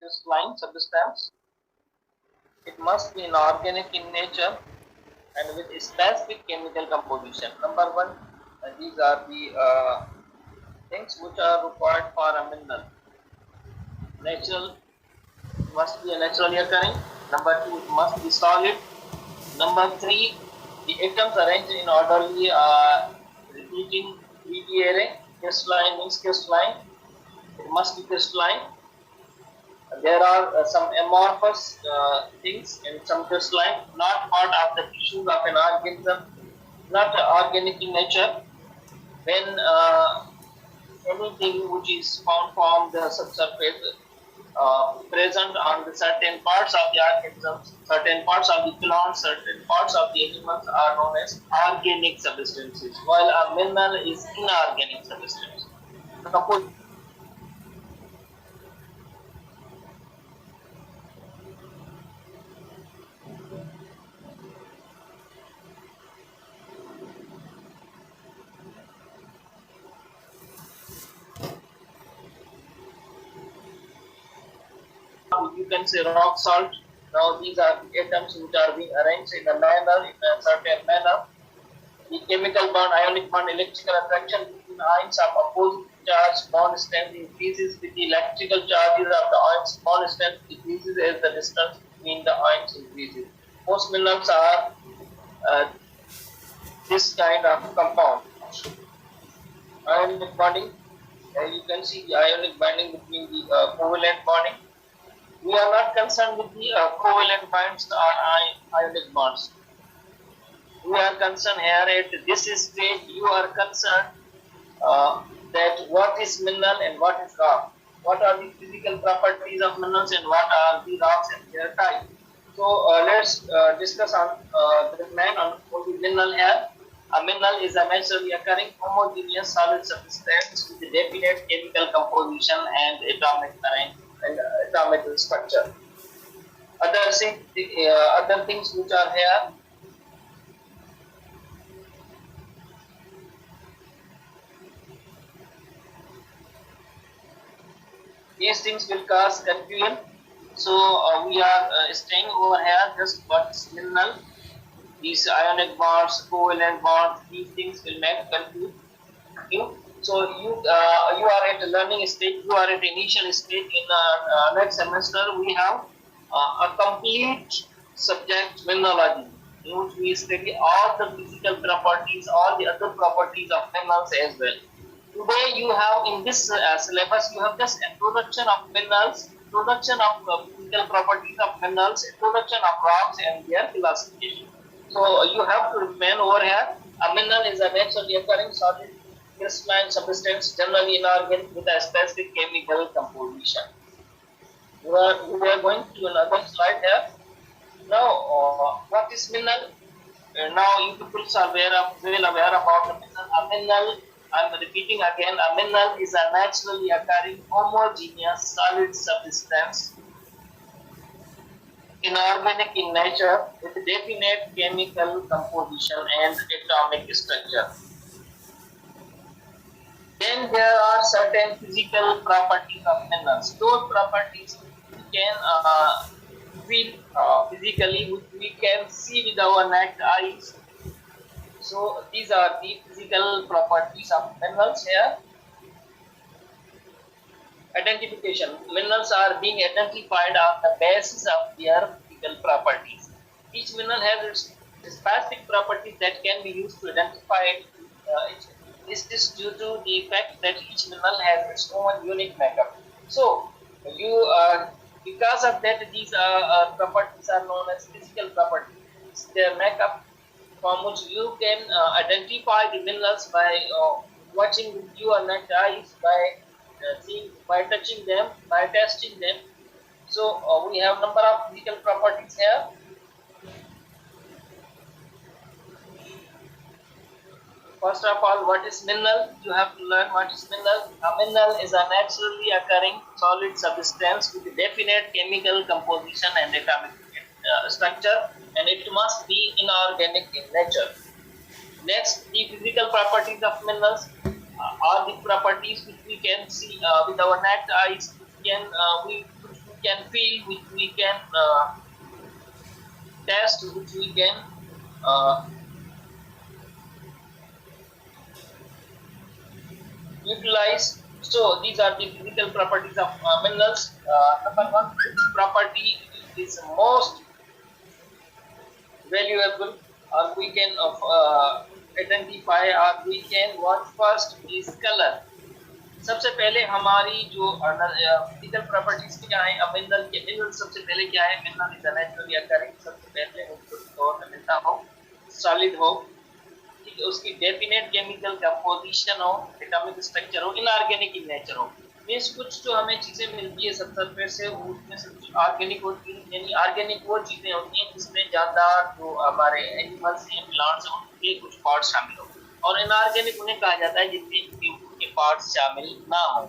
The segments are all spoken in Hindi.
crystalline substance. It must be inorganic in nature and with a specific chemical composition. Number one, these are the things which are required for a mineral. Natural, must be a naturally occurring. Number two, it must be solid. Number three, the atoms arranged in orderly repeating 3D array. Crystalline means crystalline. It must be crystalline. There are some amorphous things in some crystalline, not part of the tissues of an organism, not organic in nature. When anything which is found from the subsurface present on the certain parts of the organisms, certain parts of the plants, certain parts of the animals are known as organic substances, while a mineral is inorganic substance. Suppose you can say rock salt. Now these are the atoms which are being arranged in a manner, in a certain manner. The chemical bond, ionic bond, electrical attraction between ions of opposite charge bond strength increases with the electrical charges of the ions. Bond strength decreases as the distance between the ions increases. Most minerals are this kind of compound. Ionic bonding, you can see the ionic bonding between the covalent bonding. We are not concerned with the covalent bonds or ionic bonds. We are concerned here at this stage. You are concerned that what is mineral and what is rock. What are the physical properties of minerals and what are the rocks and their type. So let's discuss on the man on the mineral here. A mineral is a naturally occurring homogeneous solid substance with a definite chemical composition and atomic structure. Other things which are here. These things will cause confusion. So we are staying over here just what's mineral. These ionic bonds, covalent bonds, these things will make confusion. So you are at a learning stage. You are at initial stage. In next semester, we have a complete subject mineralogy, in which we study all the physical properties, all the other properties of minerals as well. Today you have in this syllabus, you have just introduction of minerals, introduction of physical properties of minerals, introduction of rocks and their classification. So you have to remain over here. A mineral is a naturally occurring solid crystalline substance, generally inorganic with a specific chemical composition. We are going to another slide here. Now, what is mineral? Now you people are well aware about the mineral. A mineral, I'm repeating again, a mineral is a naturally occurring homogeneous solid substance, inorganic in nature with definite chemical composition and atomic structure. Then there are certain physical properties of minerals. Those properties we can feel physically, which we can see with our naked eyes. So these are the physical properties of minerals here. Identification. Minerals are being identified on the basis of their physical properties. Each mineral has its specific properties that can be used to identify it. This is due to the fact that each mineral has its own unique makeup. So you because of that, these properties are known as physical properties. It's their makeup from which you can identify the minerals by watching with your naked eyes, by seeing, by touching them, by testing them. So we have number of physical properties here. First of all, what is mineral? You have to learn what is mineral. A mineral is a naturally occurring solid substance with a definite chemical composition and atomic structure, and it must be inorganic in nature. Next, the physical properties of minerals are the properties which we can see with our naked eyes, we can feel, which we can test, which we can utilize. So these are the physical properties of minerals. Number one, which property is most valuable, or we can identify, or we can watch first is color. सबसे पहले हमारी जो फिजिकल प्रॉपर्टीज क्या है मिनरल के, मिनरल सबसे पहले क्या है, मिनरल इज नेचुरली अकरिंग, सबसे पहले वो तौर पे मिलता हो, सॉलिड हो, ठीक है, उसकी डेफिनेट केमिकल कंपोजिशन हो, एटॉमिक स्ट्रक्चर हो, इनऑर्गेनिक इन नेचर हो। मींस कुछ जो हमें चीजें मिलती है सबसे से उसमें से कुछ ऑर्गेनिक होती है, यानी ऑर्गेनिक वो चीजें होती हैं जिसमें ज्यादा जो हमारे एनिमल्स हैं, प्लांट्स हैं, उनके कुछ पार्ट शामिल हो, और इनऑर्गेनिक उन्हें कहा जाता है जिनमें के पार्ट्स शामिल ना हो,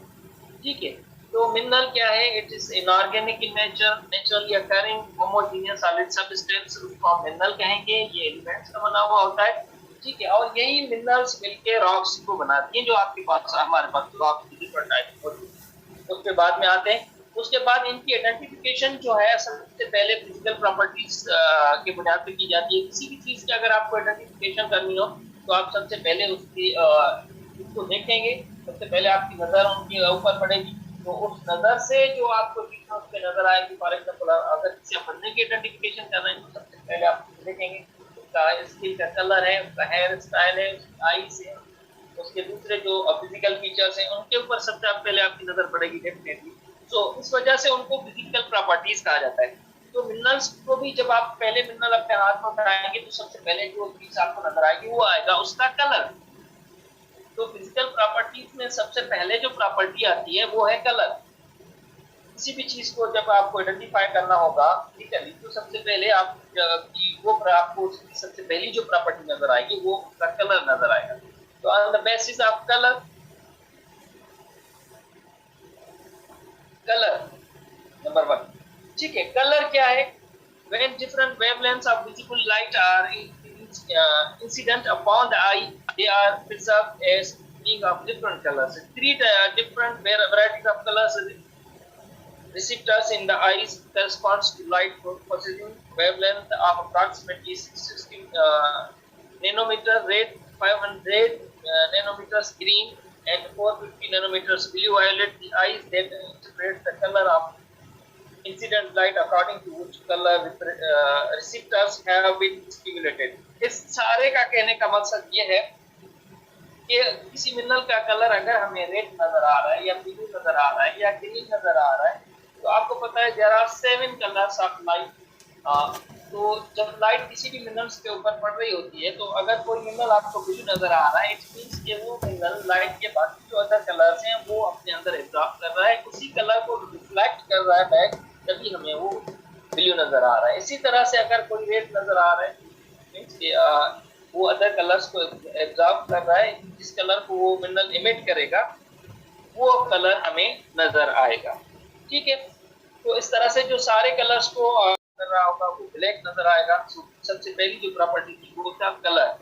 ठीक है। तो मिनरल क्या है, it is inorganic in nature, naturally occurring homogeneous solid substance, उसको हम मिनरल कहेंगे, ये एलिमेंट्स का बना हुआ होता है, ठीक है। और यही मिनरल्स मिलके रॉक्स को बनाती हैं, जो आपके पास हमारे पास रॉक्स की डिफरेंट टाइप होती है, उसके बाद में आते हैं। उसके बाद इनकी आइडेंटिफिकेशन जो है सबसे पहले फिजिकल प्रॉपर्टीज के बुनियाद पे की जाती है। किसी भी चीज की अगर आपको आइडेंटिफिकेशन करनी हो तो आप सबसे पहले उसकी उसको देखेंगे, सबसे पहले आपकी नजर उनके ऊपर पड़ेगी, तो उस नजर से जो आपको चीजें उस पर नजर आएगी, फॉर एग्जाम्पल अगर किसी बंदे की आइडेंटिफिकेशन कर रहे हैं तो सबसे पहले आप देखेंगे उसका स्किन का कलर है, उसका हेयर स्टाइल है, उसकी आईज है, उसके दूसरे जो फिजिकल फीचर्स हैं उनके ऊपर सबसे पहले आपकी नजर पड़ेगी डेफिनेटली। तो इस वजह से उनको फिजिकल प्रॉपर्टीज कहा जाता है। तो मिनरल्स को भी जब आप पहले मिनरल अपने हाथ में उठाएंगे तो सबसे पहले जो चीज आपको नजर आएगी वो आएगा उसका कलर। तो फिजिकल प्रॉपर्टीज में सबसे पहले जो प्रॉपर्टी आती है वो है कलर। किसी भी चीज को जब आपको आइडेंटिफाई करना होगा फिजिकली तो सबसे पहले आप वो आपको उसकी सबसे पहली जो प्रॉपर्टी नजर आएगी वो उसका कलर नजर आएगा। तो on the basis of colour, colour number one, ठीक है। कलर क्या है, when different wavelengths of visible light are incident upon the eye, they are preserved as being of different colors. Three different varieties of colors receptors in the eyes corresponds to light processing wavelength of approximately 16 nanometer red, 500 nanometers green, and 450 nanometers blue violet. The eyes then interpret the color of incident light according to which color receptors have been stimulated. इस सारे का कहने का मकसद ये है कि किसी मिनरल का कलर अगर हमें रेड नजर आ रहा है या ब्लू नजर आ रहा है या ग्रीन नजर आ रहा है, तो आपको पता है there are 7 colours of light. तो जब लाइट किसी भी मिनरल्स के ऊपर पड़ रही होती है तो अगर कोई मिनरल आपको ब्लू नजर आ रहा है, इट मींस कि वो मिनरल लाइट के बाकी जो अदर कलर्स हैं वो अपने अंदर एब्जॉर्ब कर रहा है, उसी कलर को रिफ्लेक्ट कर रहा है बैक, तभी हमें वो ब्लू नजर आ रहा है। इसी तरह से अगर कोई रेड नजर आ रहा है मींस कि वो अदर कलर्स को एब्जॉर्ब कर रहा है, जिस कलर को वो मिनरल इमिट करेगा वो कलर हमें नजर आएगा, ठीक है। तो इस तरह से जो सारे कलर्स को कर रहा होगा वो ब्लैक नजर आएगा। सबसे पहली जो प्रॉपर्टी थी वो था कलर,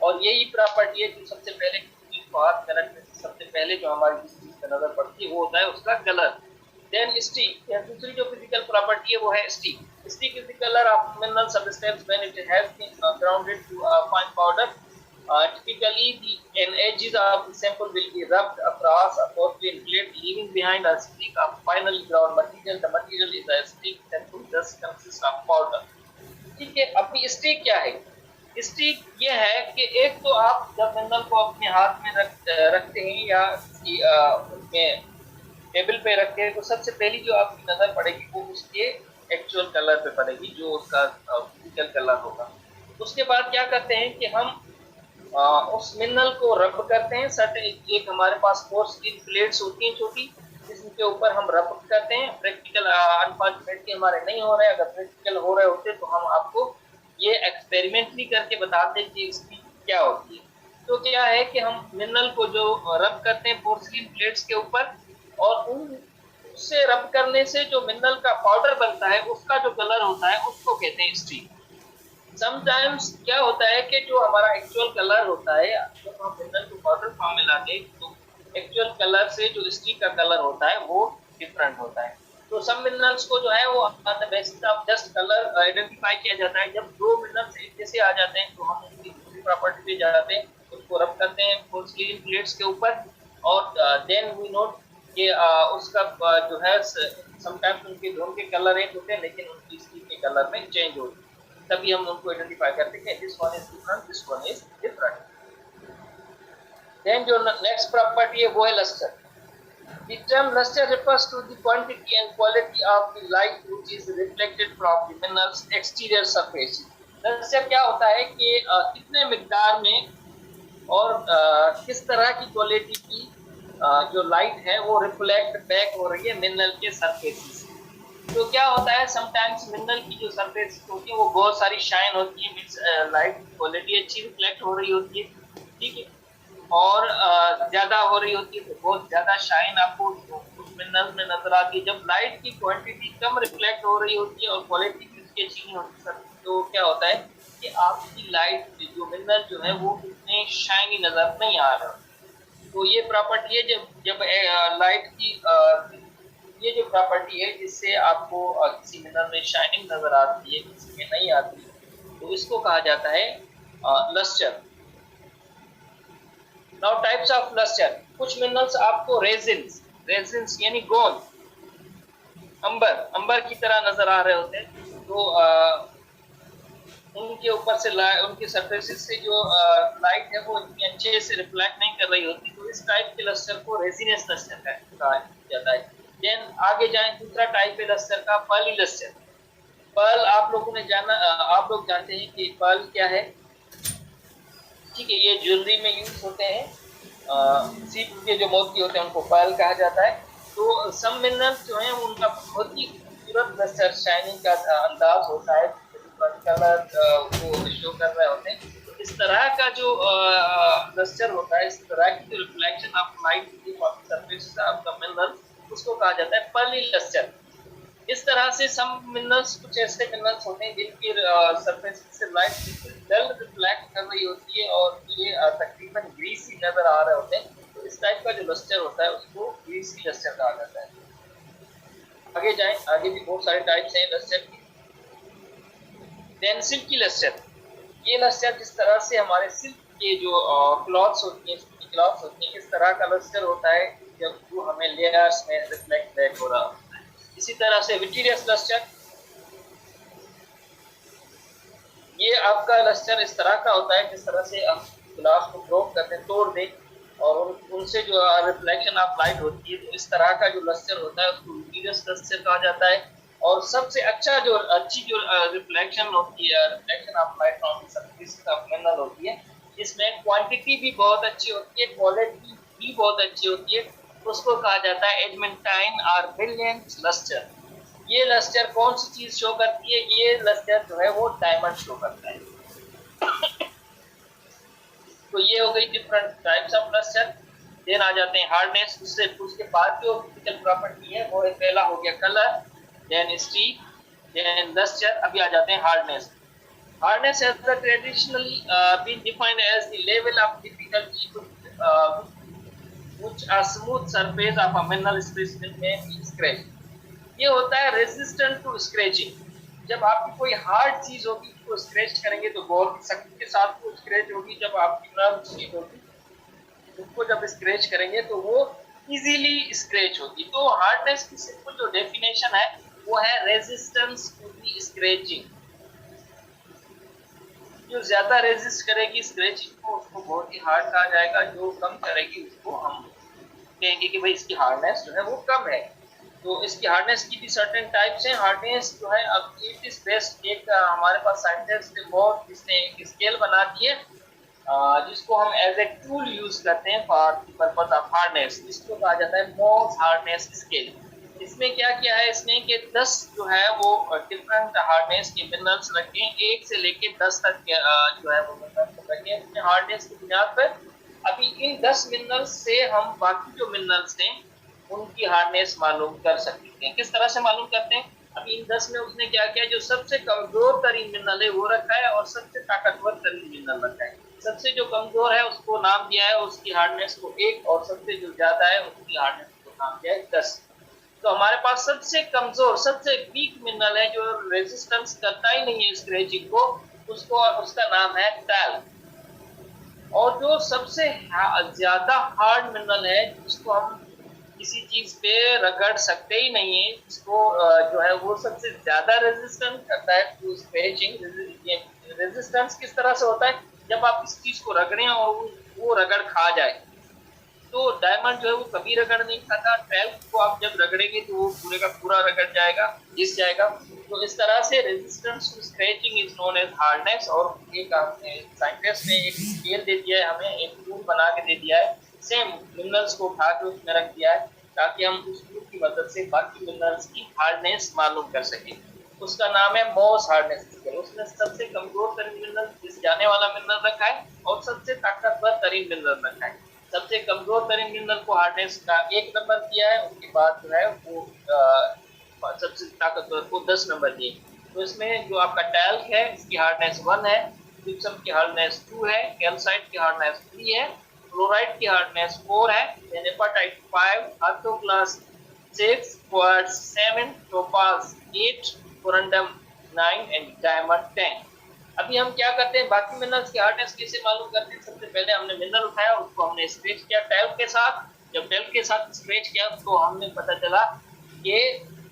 और यही प्रॉपर्टी है जो सबसे पहले सबसे पहले जो हमारी जिस चीज पर नजर पड़ती है वो होता है उसका कलर। देन स्टिक, या दूसरी जो फिजिकल प्रॉपर्टी है वो है streak. Streak is the colour of mineral substance when it has been grounded to a fine powder. Typically, an edges of the sample will be rubbed across a porcelain plate, leaving behind a streak of finely ground material. The material is a stick sample, thus consists of powder. ठीक है, अपनी स्टिक क्या है? स्टिक ये है कि एक तो आप जब मिनरल को अपने हाथ में रखते हैं या उसमें टेबल पे रखते हैं तो सबसे पहली जो आपकी नजर पड़ेगी वो उसके एक्चुअल कलर पे पड़ेगी, जो उसका फिजिकल कलर होगा। उसके बाद क्या करते हैं कि हम उस मिनरल को रब करते हैं। एक हमारे पास पोर्सिलिन प्लेट्स होती हैं छोटी, जिसके ऊपर हम रब करते हैं। प्रैक्टिकल अनफॉर्चुनेटली हमारे नहीं हो रहे, अगर प्रैक्टिकल हो रहे होते तो हम आपको ये एक्सपेरिमेंटली करके बताते कि इसकी क्या होती है। तो क्या है कि हम मिनरल को जो रब करते हैं पोर्सिलिन प्लेट्स के ऊपर, और उससे रब करने से जो मिनरल का पाउडर बनता है उसका जो कलर होता है उसको कहते हैं स्टिक। समटाइम्स क्या होता है कि जो हमारा एक्चुअल कलर होता है, जब हम मिनरल को पाउडर फॉर्म में लाते हैं तो एक्चुअल कलर से जो स्टिक का कलर होता है वो डिफरेंट होता है। तो सब मिनरल्स को जो है वो on the basis of just colour identify किया जाता है। जब दो मिनरल्स एक जैसे आ जाते हैं तो हम उनकी दूसरी प्रॉपर्टी पे जाते हैं, उसको रब करते हैं पोर्सिलिन प्लेट्स के ऊपर, और देन वी नोट कि उसका जो है समटाइम्स उनके दोनों के कलर एक होते हैं लेकिन उनकी स्किन के कलर में चेंज होते हैं, तभी हम उनको आइडेंटिफाई करते हैं this one is different, this one is different. Then जो नेक्स्ट प्रॉपर्टी है वो है lustre. The term luster refers to the quantity and quality of the light which is reflected from the mineral's exterior surface. Lustre क्या होता है कि कितने मिकदार में और किस तरह की क्वालिटी की जो लाइट है वो रिफ्लेक्ट बैक हो रही है मिनरल के सरफेस से। तो क्या होता है, समटाइम्स मिनरल की जो सरफेस होती है वो बहुत सारी शाइन होती है, मींस लाइट क्वालिटी अच्छी रिफ्लेक्ट हो रही होती है, ठीक है, और ज्यादा हो रही होती है तो बहुत ज्यादा शाइन आपको उस मिनरल में नजर आती है। जब लाइट की क्वांटिटी कम रिफ्लेक्ट हो रही होती है और क्वालिटी भी उसकी अच्छी नहीं होती सर, तो क्या होता है कि आपकी लाइट जो मिनरल जो है वो उतने शाइनी नजर नहीं आ रहा। तो ये प्रॉपर्टी है जब लाइट की ये जो प्रॉपर्टी है जिससे आपको किसी मिनरल में शाइनिंग नजर आती है, किसी में नहीं आती, तो इसको कहा जाता है lustre. Now types of lustre. कुछ मिनरल्स आपको रेजिन्स यानी गोंद, अंबर की तरह नजर आ रहे होते हैं, तो उनके ऊपर से उनके सरफेसेस से जो लाइट है वो इतनी अच्छे से रिफ्लेक्ट नहीं कर रही होती, तो इस टाइप के लस्टर को रेजिनस लस्टर कहा जाता है। देन आगे जाएं, दूसरा टाइप है लस्टर का पर्ली लस्टर। पर्ल आप लोगों ने जाना, आप लोग जानते हैं कि पर्ल क्या है, ठीक है, ये ज्वेलरी में यूज होते हैं, सीप के जो मोती होते हैं उनको पर्ल कहा जाता है। तो सम मिनरल्स जो हैं उनका बहुत ही खूबसूरत लस्टर शाइनिंग का अंदाज होता है, कलर को शो कर रहे होते हैं। तो इस तरह का जो लस्टर होता है, इस तरह की जो reflection of light surface of the mineral, उसको कहा जाता है पर्ली लस्टर। इस तरह से सम मिनरल्स, कुछ ऐसे मिनरल्स होते हैं जिनकी सरफेस से लाइट डल रिफ्लेक्ट कर रही होती है और ये तकरीबन ग्रीसी नजर आ रहे होते हैं, तो इस टाइप का जो लस्टर होता है उसको ग्रीसी लस्टर कहा जाता है। आगे जाएं, आगे भी बहुत सारे टाइप्स हैं लस्टर की। Then silky lustre. ये लस्टर जिस तरह से हमारे सिल्क के जो क्लॉथ्स होती हैं, क्लॉथ्स होती हैं, इस तरह का लस्टर होता है जब वो हमें लेयर्स में रिफ्लेक्ट बैक हो रहा होता है। इसी तरह से विट्रियस लस्टर, ये आपका लस्टर इस तरह का होता है जिस तरह से हम ग्लास को ब्रोक करते हैं, तोड़ दें, और उनसे जो रिफ्लेक्शन ऑफ लाइट होती है, तो इस तरह का जो लस्टर होता है उसको विट्रियस लस्टर कहा जाता है। और सबसे अच्छी जो रिफ्लेक्शन होती है, reflection of light from the surface of mineral होती है, इसमें क्वांटिटी भी बहुत अच्छी होती है, क्वालिटी भी बहुत अच्छी होती है, उसको कहा जाता है एडमेंटाइन और ब्रिलियंट लस्टर। ये लस्टर कौन सी चीज शो करती है, ये लस्टर जो है वो डायमंड शो करता है। तो ये हो गई different types of luster. Then आ जाते हैं हार्डनेस, उसके बाद जो फिजिकल प्रॉपर्टी है वो है, पहला हो गया कलर, देन स्टीक, देन लस्टर, अभी आ जाते हैं hardness. Hardness has traditionally been defined as the level of difficulty which a smooth surface of a mineral specimen may be scratched. ये होता है रेजिस्टेंट टू स्क्रैचिंग। जब आपकी कोई हार्ड चीज होगी उसको स्क्रैच करेंगे तो बहुत सख्ती के साथ वो स्क्रैच होगी, जब आपकी नर्म चीज होगी उसको जब स्क्रैच करेंगे तो वो इजीली स्क्रैच होगी। तो हार्डनेस की सिंपल जो डेफिनेशन है वो है रेजिस्टेंस टू दी स्क्रैचिंग। जो ज्यादा रेजिस्ट करेगी स्क्रैचिंग को उसको बहुत ही हार्ड कहा जाएगा, जो कम करेगी उसको हम कहेंगे कि भाई इसकी हार्डनेस जो है वो कम है। तो इसकी हार्डनेस की भी सर्टेन टाइप्स हैं। हार्डनेस जो है, अब इट इज बेस्ट, एक हमारे पास साइंटिस्ट ने बहुत इसने एक स्केल बना दी है जिसको हम एज ए टूल यूज करते हैं for the purpose of hardness. इसको कहा जाता है मोल्स हार्डनेस स्केल। इसमें क्या किया है इसने कि 10 जो है वो डिफरेंट हार्डनेस के मिनरल्स रखे हैं, 1 से लेके 10 तक जो है वो मिनरल्स रखे हैं अपने हार्डनेस की बुनियाद पर। अभी इन 10 मिनरल्स से हम बाकी जो मिनरल्स हैं उनकी हार्डनेस मालूम कर सकते हैं। किस तरह से मालूम करते हैं? अभी इन 10 में उसने क्या किया, जो सबसे कमजोर तरीन मिनरल है वो रखा है और सबसे ताकतवर तरीन मिनरल रखा है। सबसे जो कमजोर है उसको नाम दिया है उसकी हार्डनेस को 1, और सबसे जो ज्यादा है उसकी हार्डनेस को नाम दिया है 10। तो हमारे पास सबसे कमजोर, सबसे वीक मिनरल है जो रेजिस्टेंस करता ही नहीं है स्क्रैचिंग को, उसका नाम है टैल्क। और जो सबसे ज्यादा हार्ड मिनरल है जिसको हम किसी चीज पे रगड़ सकते ही नहीं है, इसको जो है वो सबसे ज्यादा रेजिस्टेंस करता है टू स्क्रैचिंग। रेजिस्टेंस किस तरह से होता है, जब आप किसी चीज को रगड़ें और वो रगड़ खा जाए। तो डायमंड जो है वो कभी रगड़ नहीं खाता, टैल्क को आप जब रगड़ेंगे तो वो पूरे का पूरा रगड़ जाएगा, घिस जाएगा। तो इस तरह से resistance to scratching is known as hardness. और एक साइंटिस्ट ने एक स्केल दे दिया है हमें, एक टूल बना के दे दिया है, सेम मिनरल्स को उठा के उसमें रख दिया है ताकि हम उस टूल की मदद से बाकी मिनरल्स की हार्डनेस मालूम कर सके। उसका नाम है मोस हार्डनेस स्केल। उसने सबसे कमजोर तरीन मिनरल घिस जाने वाला मिनरल रखा है और सबसे ताकतवर तरीन मिनरल रखा है। सबसे कमजोर तरीन मिनरल को हार्डनेस का 1 नंबर दिया है, उसके बाद जो है वो सबसे ताकतवर को 10 नंबर दिए। तो इसमें जो आपका टैल्क है इसकी हार्डनेस 1 है, जिप्सम की हार्डनेस 2 है, कैल्साइट की हार्डनेस 3 है, फ्लोराइड की हार्डनेस 4 है, हेपेटाइट 5, ऑर्थोक्लास 6, quartz 7, topaz 8, corundum 9 and diamond 10। अभी हम क्या करते हैं, बाकी मिनरल्स की हार्डनेस कैसे मालूम करते हैं। सबसे पहले हमने मिनरल उठाया, उसको हमने स्क्रैच किया टैल्क के साथ। जब टैल्क के साथ स्क्रैच किया तो हमने पता चला कि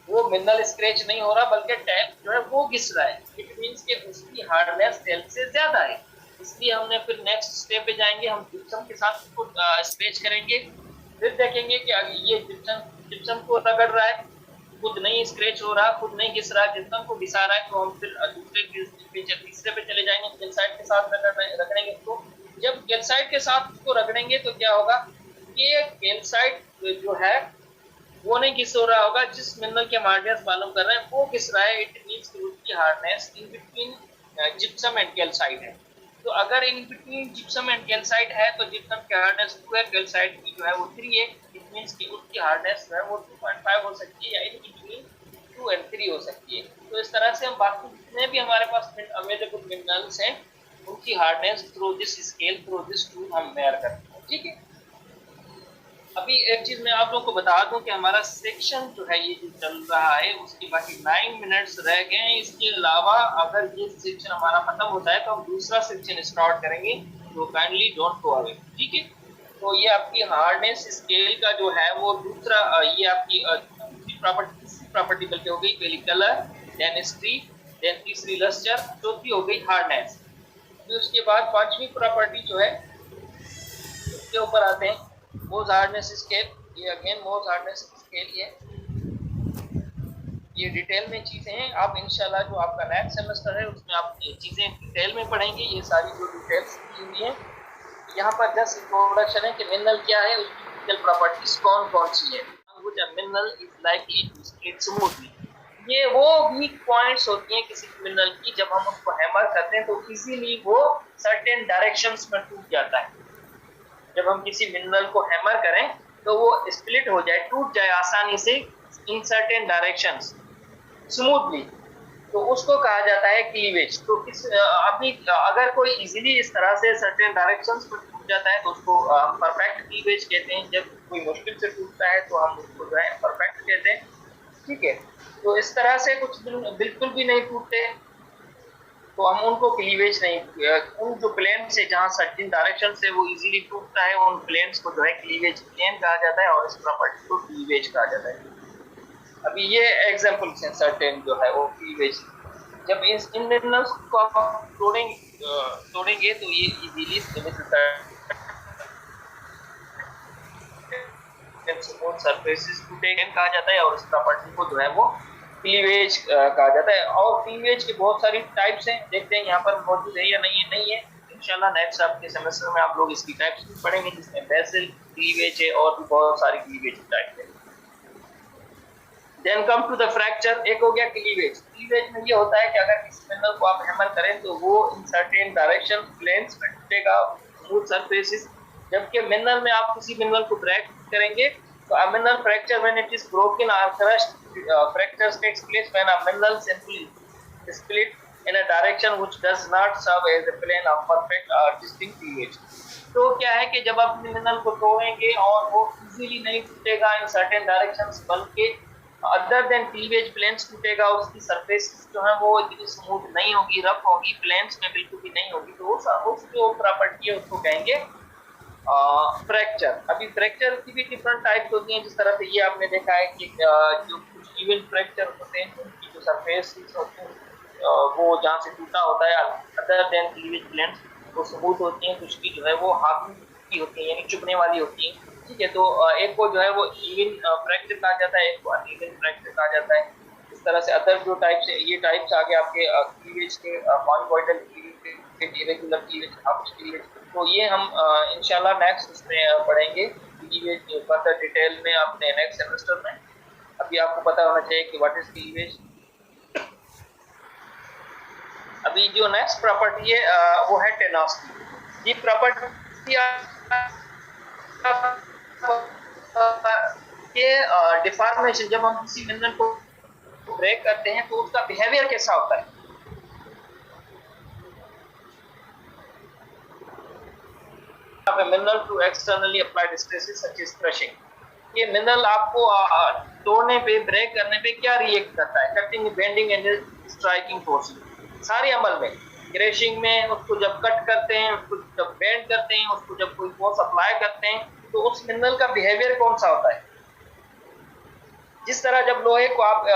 वो मिनरल स्क्रैच नहीं हो रहा बल्कि टैल्क जो है वो घिस रहा है। इट मींस कि उसकी हार्डनेस टैल्क से ज्यादा है। इसलिए हमने फिर नेक्स्ट स्टेप पे जाएंगे, हम जिप्सम के साथ उसको स्क्रैच करेंगे। फिर देखेंगे कि ये जिप्सम को रगड़ रहा है, खुद नहीं स्क्रैच हो रहा, खुद नहीं घिस रहा, जिप्सम को घिसा रहा है, तो हम फिर तीसरे पे चले जाएंगे, कैल्साइट के साथ रगड़ेंगे। तो जब कैल्साइट के साथ उसको रगड़ेंगे तो क्या होगा कि कैल्साइट जो है वो नहीं घिस हो रहा होगा, जिस मिनरल की हार्डनेस मालूम कर रहे हैं वो घिस रहा है। इट मींस कि उसकी hardness in between gypsum and calcite है। तो अगर in between gypsum and calcite है तो जिप्सम की हार्डनेस 2 है, कैल्साइट की जो है वो 3 है। इट मींस कि उसकी हार्डनेस जो है वो 2.5 हो सकती है या इन बिटवीन 2 एंड 3 हो सकती है। तो इस तरह से हम बाकी जितने भी हमारे पास अवेलेबल मिनरल्स हैं उनकी hardness through this scale, through this tool हम मेजर करते हैं। ठीक है, अभी एक चीज मैं आप लोगों को बता दूं कि हमारा सेक्शन जो है ये जो चल रहा है उसके बाकी 9 मिनट्स रह गए हैं। इसके अलावा अगर ये सेक्शन हमारा खत्म होता है तो हम दूसरा सेक्शन स्टार्ट करेंगे, तो काइंडली डोंट गो अवे। ठीक है, तो ये आपकी हार्डनेस स्केल का जो है वो दूसरा, ये आपकी तीसरी प्रॉपर्टी बल्कि हो गई। पहली कलर, देन स्ट्रीक, देन तीसरी लस्टर, चौथी हो गई हार्डनेस। फिर उसके बाद पांचवी प्रॉपर्टी जो है उसके ऊपर आते हैं, मोज हार्डनेस स्केल। ये अगेन मोज हार्डनेस स्केल ये डिटेल में चीजें हैं। आप इंशाल्लाह जो आपका नेक्स्ट सेमेस्टर है उसमें आप ये चीजें डिटेल में पढ़ेंगे, ये सारी जो डिटेल्स दी हुई हैं। यहाँ पर जस्ट इंट्रोडक्शन है कि मिनरल क्या है, उसकी फिजिकल प्रॉपर्टीज कौन कौन सी है। Mineral is likely to split smoothly. ये वो वीक पॉइंट्स होती हैं किसी मिनरल की, जब हम उसको हैमर करते हैं तो इजीली वो सर्टेन डायरेक्शंस में टूट जाता है। जब हम किसी मिनरल को हैमर करें तो वो स्प्लिट हो जाए, टूट जाए आसानी से इन सर्टेन डायरेक्शंस स्मूथली, तो उसको कहा जाता है क्लीवेज। तो अभी अगर कोई इजीली इस तरह से सर्टेन डायरेक्शंस में टूट जाता है तो उसको परफेक्ट क्लीवेज कहते हैं। जब कोई मुश्किल से टूटता है तो हम उसको जो है परफेक्ट कहते हैं। ठीक है, तो इस तरह से कुछ बिल्कुल भी नहीं टूटते तो हम उनको क्लीवेज नहीं, उन जो प्लेन से जहाँ सर्टेन डायरेक्शन से वो इजीली टूटता है उन प्लेन्स को जो है क्लीवेज प्लेन कहा जाता है और इस प्रॉपर्टी को क्लीवेज कहा जाता है। अभी ये एग्जांपल्स हैं सर्टेन जो है वो क्लीवेज। जब इन मिनरल्स को आप तोड़ेंगे तो ये इजीली सरफेसेस टूटेंगे कहा जाता है और इस प्रॉपर्टी को जो है वो क्लीवेज कहा जाता है। और क्लीवेज की बहुत सारी टाइप्स हैं, देखते हैं यहाँ पर मौजूद है या नहीं है। इंशाल्लाह नेक्स्ट आपके सेमेस्टर में आप लोग इसकी टाइप्स भी पढ़ेंगे, जिसमें बेसिल क्लीवेज है और भी बहुत सारी क्लीवेज टाइप है। Then come to the fracture. एक हो गया क्लीवेज। क्लीवेज में ये होता है कि अगर किसी मिनरल को आप हैमर करें तो वो इन सर्टेन डायरेक्शन प्लेन्स में टूटेगा, स्मूथ सरफेसेस। जबकि मिनरल में आप किसी मिनरल को ब्रेक करेंगे तो a mineral fracture when it is broken or crushed, fractures takes place when a mineral simply split in a direction which does not serve as a plane of perfect or distinct cleavage। तो क्या है कि जब आप मिनरल को तोड़ेंगे और वो इजीली नहीं टूटेगा इन सर्टेन डायरेक्शंस, बल्कि अदर देन क्लीवेज प्लेन्स टूटेगा, उसकी सरफेस जो है वो इतनी स्मूथ नहीं होगी, रफ होगी, प्लेन्स में बिल्कुल भी नहीं होगी, तो उस जो प्रॉपर्टी है उसको कहेंगे फ्रैक्चर। अभी फ्रैक्चर की भी डिफरेंट टाइप्स होती हैं, जिस तरह से ये आपने देखा है कि जो कुछ इवन फ्रैक्चर होते हैं उनकी जो सरफेस होती है वो जहाँ से टूटा होता है अदर देन क्लीवेज प्लेन्स वो स्मूथ होती हैं, कुछ की जो है वो हाथ की होती है यानी चुभने वाली होती है। ठीक है, तो एक को जो है वो इवन फ्रैक्चर कहा जाता है, एक को अनइवन फ्रैक्चर कहा जाता है। इस तरह से अदर जो टाइप्स है, ये टाइप्स आगे आपके क्लीवेज के conchoidal cleavage, irregular cleavage, half cleavage, तो ये हम इंशाल्लाह नेक्स्ट इसमें पढ़ेंगे क्लीवेज फर्दर डिटेल में अपने नेक्स्ट सेमेस्टर में। अभी आपको पता होना चाहिए कि व्हाट इज क्लीवेज। अभी जो नेक्स्ट प्रॉपर्टी है वो है टेनोसिटी। ये प्रॉपर्टी के डिफॉर्मेशन, जब हम किसी मिनरल को ब्रेक करते हैं तो उसका बिहेवियर कैसा होता है। Mineral to externally applied stresses such as crushing. ये मिनरल आपको तोड़ने पे, ब्रेक करने पे क्या रिएक्ट करता है, cutting, bending and striking force. सारे अमल में, क्रशिंग में उसको जब कट करते हैं, उसको जब बेंड करते हैं, उसको जब कोई फोर्स अप्लाई करते हैं, तो उस मिनरल का बिहेवियर कौन सा होता है। जिस तरह जब लोहे को आप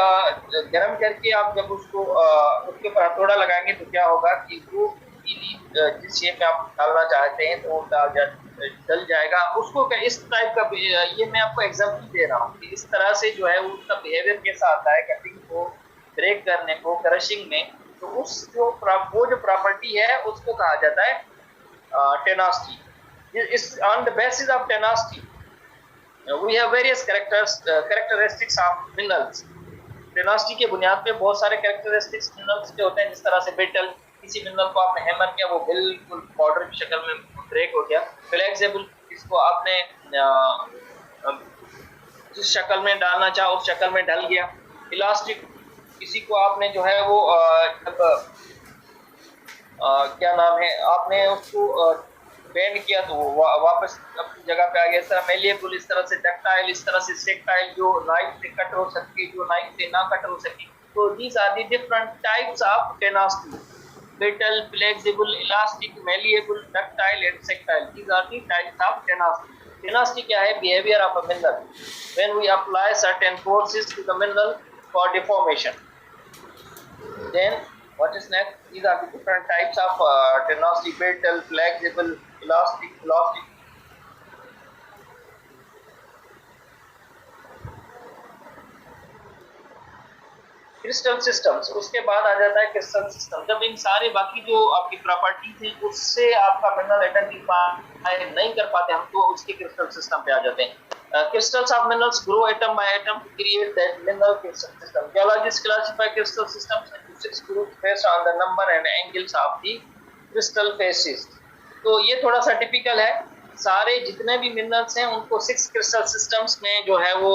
गर्म करके आप जब उसको उसके ऊपर हथौड़ा लगाएंगे तो क्या होगा कि वो जिस शेप में आप डालना चाहते हैं तो वो डल जाएगा। उसको इस टाइप का, ये मैं आपको एग्जांपल दे रहा हूँ कि इस तरह से जो है उसका बिहेवियर कैसा आता है कटिंग को, ब्रेक करने को, क्रशिंग में। तो उस वो जो प्रॉपर्टी है उसको कहा जाता है टेनोसिटी। इस on the basis of tenacity we have various characteristics of minerals। Tenacity के बुनियाद पे बहुत सारे कैरेक्टरिस्टिक्स मिनरल्स के होते हैं। जिस तरह से ब्रिटल, किसी मिनरल को आपने हैमर किया वो बिल्कुल पाउडर की शक्ल में ब्रेक हो गया। फ्लेक्सिबल, इसको आपने जिस शक्ल में डालना चाहा उस शक्ल में ढल गया। इलास्टिक, किसी को आपने जो है वो क्या नाम है, आपने उसको बेंड किया तो वो वापस अपनी जगह पे आ गया। इस तरह मेलिएबल, इस तरह से डक्टाइल, इस तरह से सेक्टाइल, जो नाइफ से कट हो सकती, जो नाइफ से ना कट हो सकी। तो these are the different types of tenacity: brittle, flexible, elastic, malleable, ductile and sectile. These are the types of tenacity. Tenacity क्या है? Behaviour of a mineral when we apply certain forces to the mineral for deformation. Then what is next? These are the different types of tenosity: brittle, flexible, elastic. Crystal systems, उसके बाद आ जाता है क्रिस्टल सिस्टम। जब इन सारे बाकी जो आपकी प्रॉपर्टीज हैं उससे आपका मिनरल आइडेंटिफाई नहीं कर पाते हम, तो उसके क्रिस्टल सिस्टम पे आ जाते हैं। Crystals of minerals grow atom by atom to create that mineral crystal system. Geologist classify crystal systems into 6 groups based on the number and angles of the crystal faces। तो ये थोड़ा सा टिपिकल है। सारे जितने भी मिनरल्स हैं उनको 6 क्रिस्टल सिस्टम्स में जो है वो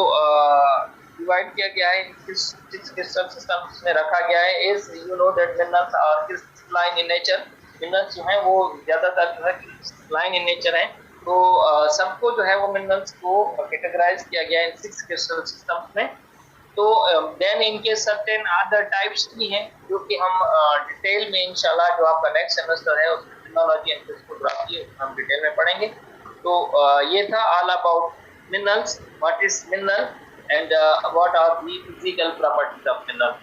डिवाइड किया गया है, 6 क्रिस्टल सिस्टम्स में रखा गया है। Is you know that minerals are crystalline in nature. Minerals जो हैं वो ज्यादातर जो है क्रिस्टलाइन इन नेचर हैं। तो सबको जो है वो मिनरल्स को कैटेगराइज किया गया है इन 6 क्रिस्टल सिस्टम्स में। तो देन इनके सर्टेन अदर टाइप्स भी हैं जो कि हम डिटेल में इंशाल्लाह जो आपका नेक्स्ट सेमेस्टर है उसमें मिनरोलॉजी एंड क्रिस्टोग्राफी हम डिटेल में पढ़ेंगे। तो ये था all about minerals, what is mineral and what are the physical properties of mineral.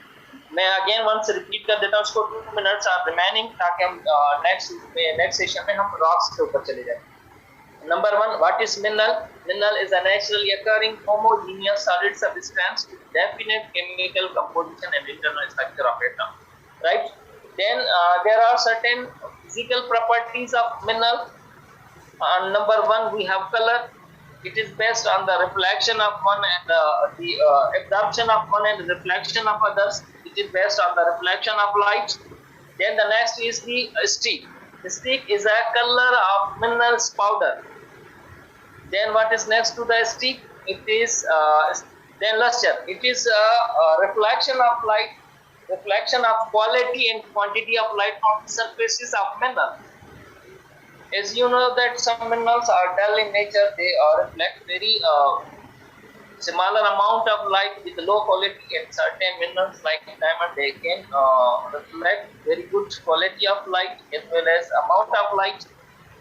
मैं अगेन वंस रिपीट कर देता हूँ उसको, 2 मिनट्स आर रिमेनिंग, ताकि हम नेक्स्ट सेशन में हम रॉक्स के ऊपर चले जाएं। Number 1, what is mineral? Mineral is a naturally occurring homogeneous solid substance with definite chemical composition and internal structure of atom. Right? Then there are certain physical properties of mineral. Number 1, we have color. It is based on the reflection of one and the absorption of one and reflection of others. It is based on the reflection of light. Then the next is the streak. The streak is a color of minerals powder. Then what is next to the streak? It is then luster. It is a reflection of light, reflection of quality and quantity of light on the surfaces of mineral. As you know that some minerals are dull in nature, they reflect very smaller amount of light with low quality and certain minerals like diamond, they can reflect very good quality of light as well as amount of light,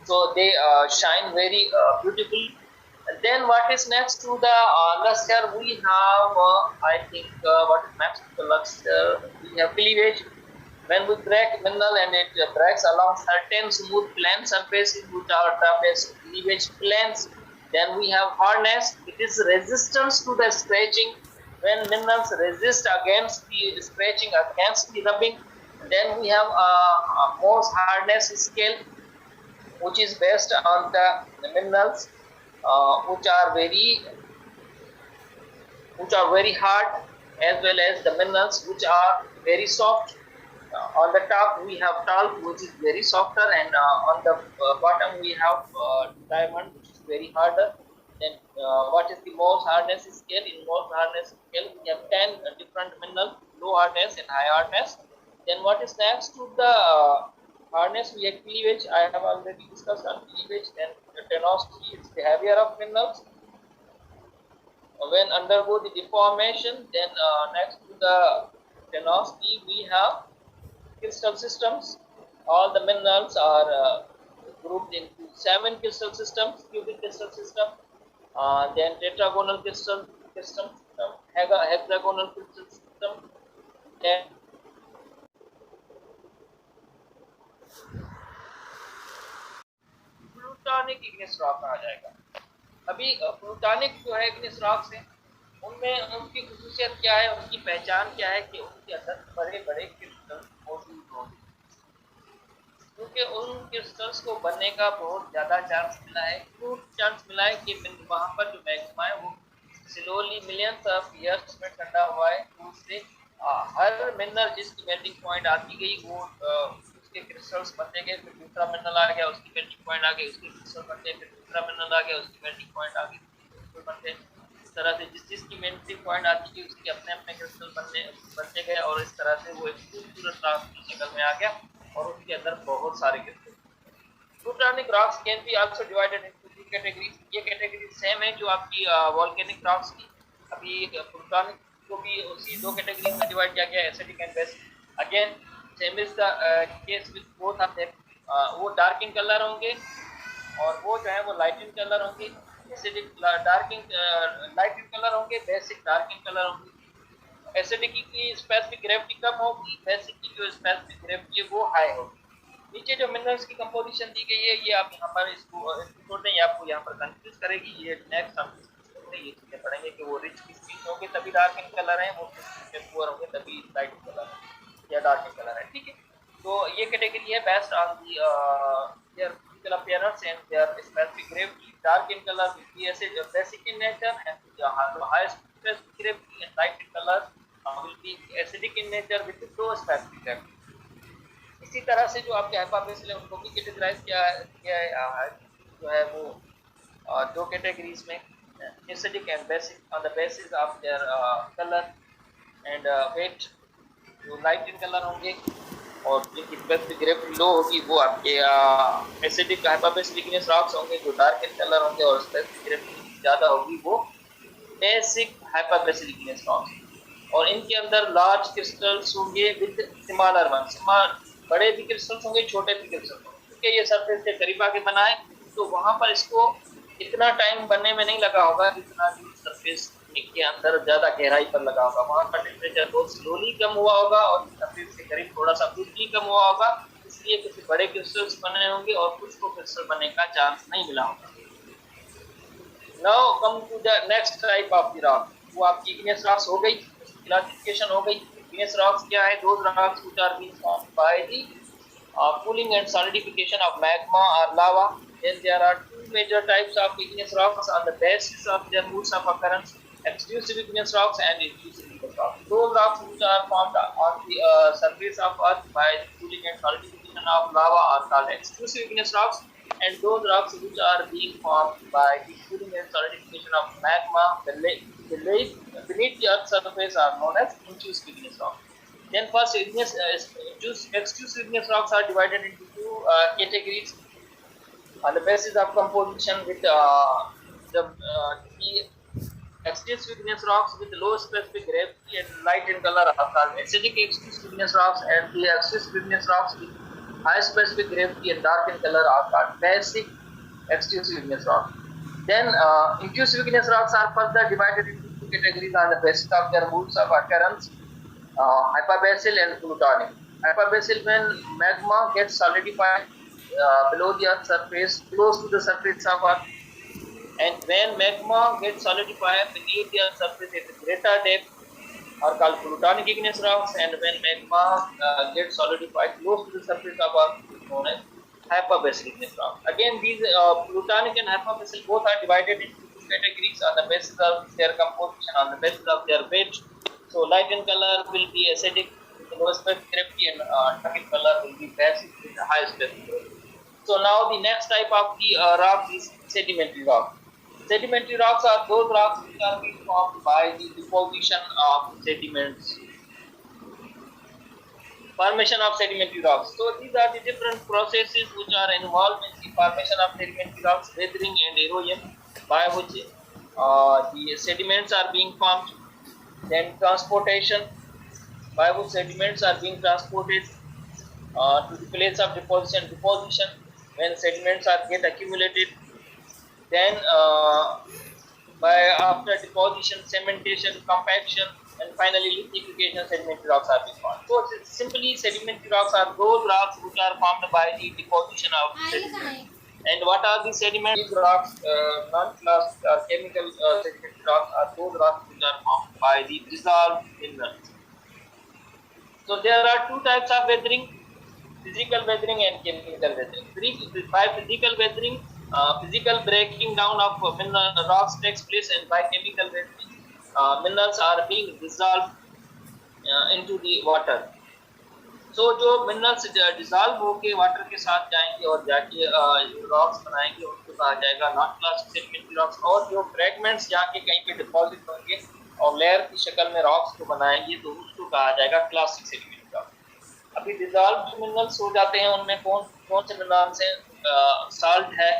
so they shine very beautiful. And then what is next to the luster? We have, I think, what is next to the luster? We have cleavage. When we crack mineral and it breaks along certain smooth plane surfaces which are termed as cleavage planes, then we have hardness. It is resistance to the scratching. When minerals resist against the scratching, against the rubbing, then we have a Mohs hardness scale, which is based on the minerals which are very hard, as well as the minerals which are very soft. On the top we have talc, which is very softer, and on the bottom we have diamond, which is very harder. Then what is the Mohs hardness scale? In Mohs hardness scale we have 10 different minerals: low hardness and high hardness. Then what is next to the hardness? We have cleavage. I have already discussed on cleavage. Then the tenosity is the heavier of minerals when undergo the deformation. Then next to the tenosity we have crystal systems. All the minerals are grouped into 7 crystal systems: cubic crystal system, then tetragonal crystal system, hexagonal crystal system, then plutonic igneous rock कहा जाएगा। अभी प्लूटोनिक जो है इग्नियस रॉक्स है, उनमें उनकी खुसूसियत क्या है, उनकी पहचान क्या है कि उनके अंदर बड़े बड़े क्रिस्टल मौजूद होते हैं, क्योंकि उन क्रिस्टल्स को बनने का बहुत ज़्यादा चांस मिला है। क्यों चांस मिला है कि वहाँ पर जो मैग्मा है वो स्लोली मिलियंस ऑफ ईयर्स में ठंडा हुआ है, तो उससे हर मिनरल जिसकी मेल्टिंग पॉइंट आती गई वो उसके क्रिस्टल्स बनते गए, फिर दूसरा मिनरल आ गया उसकी मेल्टिंग पॉइंट आ गई, उसके क्रिस्टल बनते, फिर दूसरा मिनरल आ गया उसकी मेल्टिंग पॉइंट आ गई, क्रिस्टल बनते। इस तरह से जिसकी मेल्टिंग पॉइंट आती गई उसके अपने अपने क्रिस्टल बनते गए, और इस तरह से वो एक खूबसूरत रॉक की शक्ल में आ गया और उसके अंदर बहुत सारे crystal. Plutonic rocks can be also divided into 3 categories. ये कैटेगरी सेम है जो आपकी वोल्केनिक रॉक्स की। अभी प्लूटोनिक को भी उसी 2 कैटेगरी में डिवाइड किया गया, acidic and basic. Again same is the case with both of them. वो डार्क इन कलर होंगे और वो जो है वो लाइट इन कलर होंगे। एसिडिक लाइट इन कलर होंगे, बेसिक डार्क इन कलर होंगे। एसिडिक की स्पेसिफिक ग्रेविटी कम होगी, बेसिक की जो स्पेसिफिक ग्रेविटी है वो हाई होगी। नीचे जो मिनरल्स की कंपोजिशन दी गई है ये आप यहाँ पर इसको छोड़ दें, आपको यहाँ पर कंफ्यूज करेगी। ये नेक्स्ट हम ये चीज़ें पढ़ेंगे कि वो रिच किस चीज़ होंगे तभी डार्क इन कलर है, वो किस पुअर होंगे तभी लाइट इन कलर है या डार्क इन कलर है, ठीक है। तो ये कैटेगरी है based on the their physical appearance and their specific gravity. Dark in colour will be ऐसे basic in nature and highest specific gravity, and light in colour will be acidic in nature with low specific gravity. इसी तरह से जो आपके हाइपोथेसिस है उनको भी कैटेगराइज किया है जो है वो 2 कैटेगरीज में, acidic and basic, on the basis of their colour and weight. जो लाइट इन कलर होंगे और जिनकी स्पेसिफिक ग्रेविटी लो होगी वो आपके एसिडिक हाइपोथेसिस इग्नियस रॉक्स होंगे। जो डार्क इन कलर होंगे और स्पेसिफिक ग्रेविटी ज़्यादा होगी वो बेसिक हाइपोथेसिस इग्नियस रॉक्स। और इनके अंदर लार्ज क्रिस्टल्स होंगे विद स्मॉलर वन, बड़े भी क्रिस्टल्स होंगे, छोटे भी क्रिस्टल्स होंगे, क्योंकि ये सरफेस के करीब आके बना है तो वहाँ पर इसको इतना टाइम बनने में नहीं लगा होगा जितना कि सरफेस के अंदर ज़्यादा गहराई पर लगा होगा। वहाँ पर टेम्परेचर बहुत स्लोली कम हुआ होगा और सरफेस के करीब थोड़ा सा क्विकली कम हुआ होगा, इसलिए कुछ बड़े क्रिस्टल्स बने होंगे और कुछ को क्रिस्टल बनने का चांस नहीं मिला होगा। Now come to the next type of the rock. वो आपकी इग्नियस रॉक्स हो गई, क्लासिफिकेशन हो गई। Igneous rocks क्या है? Those rocks which are being formed by the cooling and solidification of magma or lava. Then there are 2 major types of igneous rocks on the basis of their modes of occurrence: extrusive igneous rocks and intrusive igneous rocks. Those rocks which are formed on the surface of Earth by the cooling and solidification of lava are called extrusive igneous rocks, and those rocks which are being formed by the cooling and solidification of magma beneath the Earth's surface are known as intrusive igneous rocks. Then first, extrusive igneous rocks are divided into 2 categories on the basis of composition with the aqueous igneous rocks with low specific gravity and light in color are called acidic aqueous igneous rocks, and the aqueous igneous rocks with high specific gravity and dark in color are called basic aqueous igneous rocks. Then aqueous igneous rocks are further divided into two categories on the basis of their modes of occurrence, hyperbasal and plutonic. Hyperbasal, when magma gets solidified below the Earth's surface, close to the surface of Earth, and when magma gets solidified beneath the Earth's surface at a greater depth, are called plutonic igneous rocks, and when magma gets solidified close to the surface of Earth, is known as hyperbasal igneous rocks. Again, these plutonic and hyperbasal both are divided into two categories on the basis of their composition, on the basis of their weight. So light in color will be acidic with the lowest specific gravity, and dark in color will be basic with the highest specific gravity. So now the next type of the rock is sedimentary rock. Sedimentary rocks are those rocks which are being formed by the deposition of sediments. Formation of sedimentary rocks. So these are the different processes which are involved in the formation of sedimentary rocks: weathering and erosion, by which the sediments are being formed. Then transportation, by which sediments are being transported to the place of deposition. Deposition, when sediments are get accumulated. Then by after deposition, cementation, compaction, and finally lithification, sedimentary rocks are being formed. So simply, sedimentary rocks are those rocks which are formed by the deposition of sediments. And what are the sedimentary rocks? Non-plastic or chemical sedimentary rocks are those rocks which are formed by the dissolved minerals. So there are two types of weathering: physical weathering and chemical weathering. By physical weathering, physical breaking down of mineral rocks takes place, and by chemical weathering, minerals are being dissolved into the water. So जो मिनरल्स डिजॉल्व होके वाटर के साथ जाएंगे और जाके रॉक्स बनाएंगे, उनको कहा जाएगा नॉन प्लास्टिक सेडिमेंट्री रॉक्स। और जो फ्रैगमेंट्स जाके कहीं पे डिपॉजिट होंगे और लेयर की शक्ल में रॉक्स को बनाएंगे, तो उसको कहा जाएगा क्लासिक सेडिमेंट्री रॉक्स। अभी डिजॉल्व मिनरल्स हो जाते हैं, उनमें कौन कौन से मिनरल्स हैं? साल्ट है,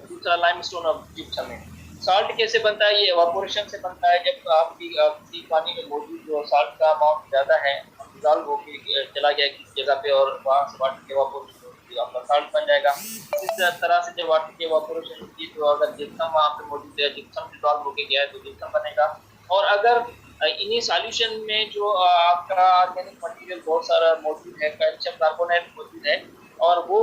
दूसरा लाइमस्टोन और जिप्सम है। साल्ट कैसे बनता है? ये इवापोरेशन से बनता है। जब आपकी किसी पानी में मौजूद जो साल्ट का अमाउंट ज़्यादा है, डिजॉल्व होकर चला गया किसी जगह पे और वहाँ से वाटर की इवापोरेशन होती है, आपका साल्ट बन जाएगा। इस तरह से जब वाटर की इवापोरेशन होती है, तो अगर जिप्सम वहाँ पे मौजूद है, जिप्सम डिजॉल्व होकर गया है, तो जिप्सम बनेगा। और अगर इन्हीं सॉल्यूशन में जो आपका ऑर्गेनिक मटेरियल बहुत सारा मौजूद है, कैल्शियम कार्बोनेट मौजूद है, और वो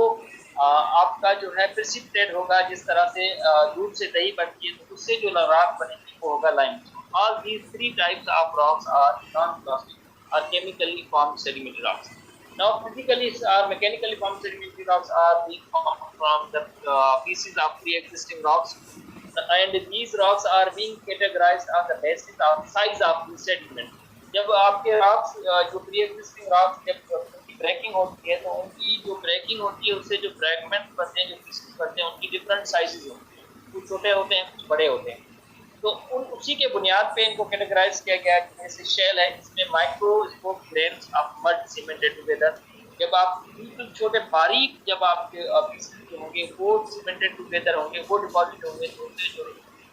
आपका जो है प्रेसिपिटेट होगा, जिस तरह से दूध से दही बनती है, तो उससे जो रॉक बनेगी वो होगा limestone. All these three types of rocks are non-plastic or chemically formed sedimentary rocks. Now, physically or mechanically formed sedimentary rocks are being formed from the pieces of pre-existing rocks, and these rocks are being categorized on the basis of size of the sediment. जब आपके रॉक्स जो pre-existing rocks जब उनकी ब्रेकिंग होती है, तो उनकी जो ब्रेकिंग होती है उससे जो फ्रैगमेंट बनते हैं, जो पीसेस बनते हैं, उनकी डिफरेंट साइजेस होती हैं। कुछ छोटे होते हैं, कुछ बड़े होते हैं। तो उसी के बुनियाद पे इनको कैटेगराइज किया गया है। जैसे शेल है, इसमें microscope grains of mud cemented together. जब आप बिल्कुल छोटे बारीक जब आपके पीसेस जो होंगे वो सीमेंटेड टुगेदर होंगे, वो डिपॉजिट होंगे, तो जो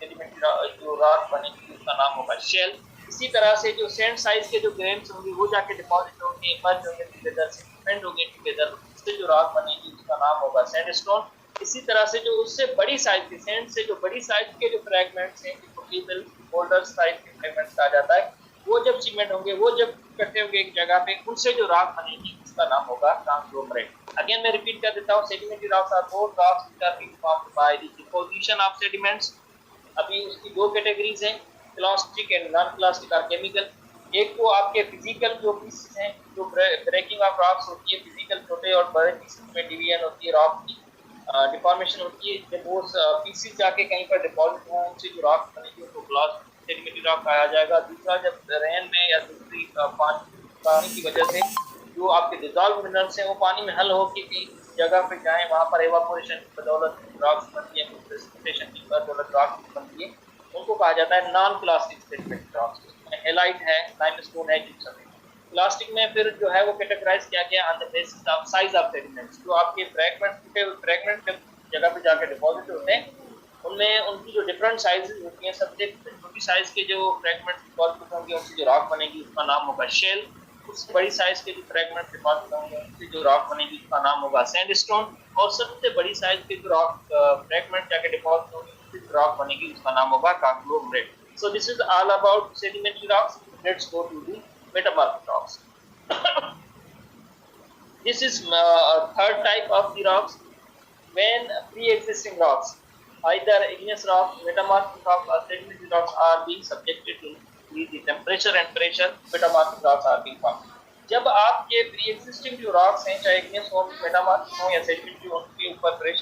एलिमेंट जो रॉक बनेगी उसका नाम होगा शेल। इसी तरह से जो सेंड साइज के जो ग्रेन्स होंगे वो जाके डिपॉजिट होंगे, मर्ज होंगे टुगेदर, सीमेंट होंगे टुगेदर, उससे जो रॉक बनेगी उसका नाम होगा सैंडस्टोन। इसी तरह से जो उससे बड़ी साइज के सैंड से जो बड़ी साइज के जो फ्रैगमेंट्स हैं, बोल्डर साइज के फ्रैगमेंट्स कहा जाता है, वो जब सीमेंट होंगे, वो जब इकट्ठे होंगे एक जगह पे, उनसे जो रॉक बनेगी उसका नाम होगा कॉन्ग्लोमरेट। अगेन मैं रिपीट कर देता हूँ, sedimentary rocks are those rocks which are being formed by the deposition of sediments. अभी उसकी दो कैटेगरीज हैं, प्लास्टिक एंड नॉन प्लास्टिक और केमिकल। एक तो आपके फिजिकल जो पीसेस हैं, जो ब्रेकिंग ऑफ रॉक्स होती है, फिजिकल छोटे और बड़े पीसेस में डिवीजन होती है, रॉक की डिफॉर्मेशन होती है। जब वो पीसेस जाके कहीं पर डिपॉजिट हो, उनसे जो रॉक बनेगी उसको प्लास्टिक सेडिमेंट्री रॉक कहा जाएगा। दूसरा, जब रेन में या दूसरी पानी की वजह से जो आपके डिजॉल्व मिनरल्स हैं वो पानी में हल हो किसी जगह पे जाएं, वहाँ पर एवापोरेशन की बदौलत रॉक्स बनती है, प्रेसिपिटेशन की बदौलत रॉक्स बनती है, उनको कहा जाता है non plastic sedimentary rocks. Halide है, लाइमस्टोन है, जिप्सम है। प्लास्टिक में फिर जो है वो कैटेगराइज किया गया on the basis of size of sediments. जो आपके फ्रैगमेंट जब जगह पे जाकर डिपॉजिट होते हैं, उनमें उनकी जो डिफरेंट साइजेस होती हैं, सबसे छोटी साइज के जो फ्रेगमेंट्स डिपॉजिट होंगे उनसे जो रॉक बनेगी उसका नाम होगा शेल। उससे बड़ी साइज के जो फ्रेगमेंट डिपॉजिट होंगे उनसे जो रॉक बनेगी उसका नाम होगा सैंडस्टोन। और सबसे बड़ी साइज के जो रॉक फ्रेगमेंट जाके डिपॉजिट होंगे उससे जो रॉक बनेगी उसका नाम होगा conglomerate. So this is all about sedimentary rocks. Let's go to the metamorphic rocks. This is third type of the rocks. When pre-existing rocks, either igneous rock, metamorphic rock, or sedimentary rocks are being subjected to the temperature and pressure, metamorphic rocks are being formed. जब आपके प्री एग्जिस्टिंग जो रॉक्स हैं, चाहे igneous हो, मेटामॉर्फिक हो या सेडिमेंट्री हो, उनके ऊपर प्रेशर